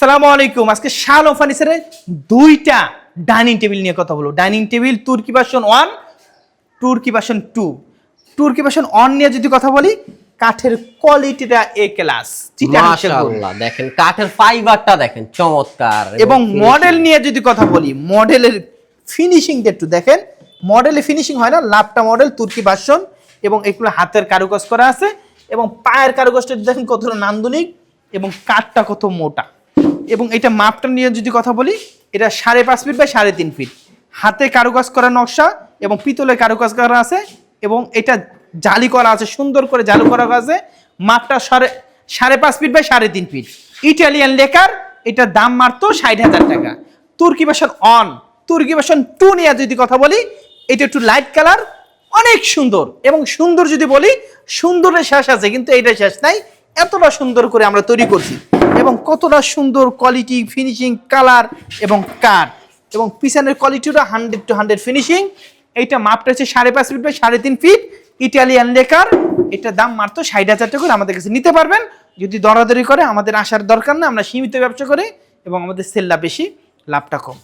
আসসালামু আলাইকুম। আজকে শালম ফার্নিচারে দুইটা ডাইনিং টেবিল নিয়ে কথা বলবো। ডাইনিং টেবিল তুর্কি ভার্সন 1, তুর্কি ভার্সন 2। তুর্কি ভার্সন 1 নিয়ে যদি কথা বলি, কাঠের কোয়ালিটিটা এ ক্লাস, চিটাগাং সেগুন। মাশাআল্লাহ, দেখেন কাঠের ফাইবারটা দেখেন চমৎকার। এবং মডেল নিয়ে যদি কথা বলি, মডেলের ফিনিশিংটা একটু দেখেন। মডেলে ফিনিশিং হয় না, লাভটা মডেল তুর্কি ভার্সন, এবং এগুলো হাতের কারুকাজ করা আছে, এবং পায়ের কারুকাজটা দেখেন কতটা নান্দনিক, এবং কাঠটা কত মোটা। এবং এটা মাপটা নিয়ে যদি কথা বলি, এটা 5.5 ফিট বাই 3.5 ফিট, হাতে কারুকাজ করা নকশা এবং পিতলের কারুকাজ করা আছে, এবং এটা জালি করা আছে, সুন্দর করে জালি করা আছে। মাপটা 5.5 feet by 3.5 feet, Italian lacquer. এটার দাম মাত্র 60,000 টাকা। তুর্কি ভার্সন 1, তুর্কি ভার্সন 2 নিয়ে যদি কথা বলি, এটা একটু লাইট কালার, অনেক সুন্দর। এবং সুন্দর যদি বলি, সুন্দরের শেষ আছে, কিন্তু এইটা শেষ নাই। এতটা সুন্দর করে আমরা তৈরি করছি, এবং কতটা সুন্দর কোয়ালিটি, ফিনিশিং, কালার এবং কাঠ, এবং পিছনের কোয়ালিটিটা 100 to 100 ফিনিশিং। এইটা মাপটা হচ্ছে 5.5 feet by 3.5 feet, Italian lacquer. এটার দাম মাত্র 60,000 টাকা করে আমাদের কাছে নিতে পারবেন। যদি দরাদরি করে, আমাদের আসার দরকার না, আমরা সীমিত ব্যবসা করি এবং আমাদের সেলটা বেশি, লাভটা কম।